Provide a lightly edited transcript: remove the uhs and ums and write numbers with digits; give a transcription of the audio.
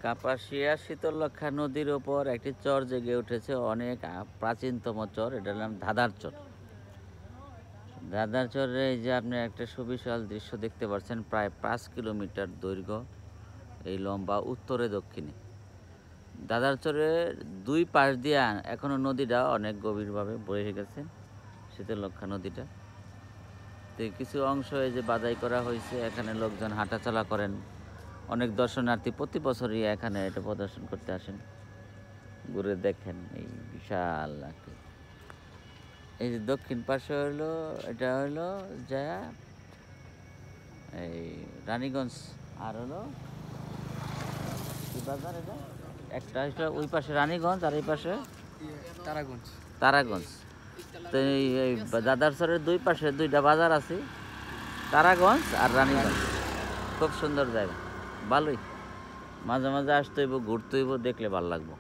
কাপাসিয়া শীতলক্ষ্যা নদীর ওপর একটি চর জেগে উঠেছে, অনেক প্রাচীনতম চর। এটার নাম ধাঁধার চর। ধাঁধার চরে এই যে আপনি একটা সুবিশাল দৃশ্য দেখতে পাচ্ছেন, প্রায় 5 কিলোমিটার দৈর্ঘ্য এই লম্বা, উত্তরে দক্ষিণে। ধাঁধার চরের দুই পাশ দিয়ে এখনো নদীটা অনেক গভীরভাবে বয়ে গেছে, শীতলক্ষ্যা নদীটা। তো কিছু অংশ এই যে বাধাই করা হয়েছে, এখানে লোকজন হাঁটাচলা করেন। অনেক দর্শনার্থী প্রতি বছরই এখানে এটা প্রদর্শন করতে আসেন, ঘুরে দেখেন এই বিশাল এই যে দক্ষিণ পাশে হলো, এটা হলো যা এই রানীগঞ্জ, আর হলো কি বাজার এটা, একটা হলো ওই পাশে রানীগঞ্জ আর এই পাশে তারাগঞ্জ। তো এই দাদারচরের দুই পাশে দুইটা বাজার আছে, তারাগঞ্জ আর রানীগঞ্জ। খুব সুন্দর জায়গা, ভালোই। মাঝে মাঝে আসতে হইব, ঘুরতে হইব, দেখলে ভালো লাগবো।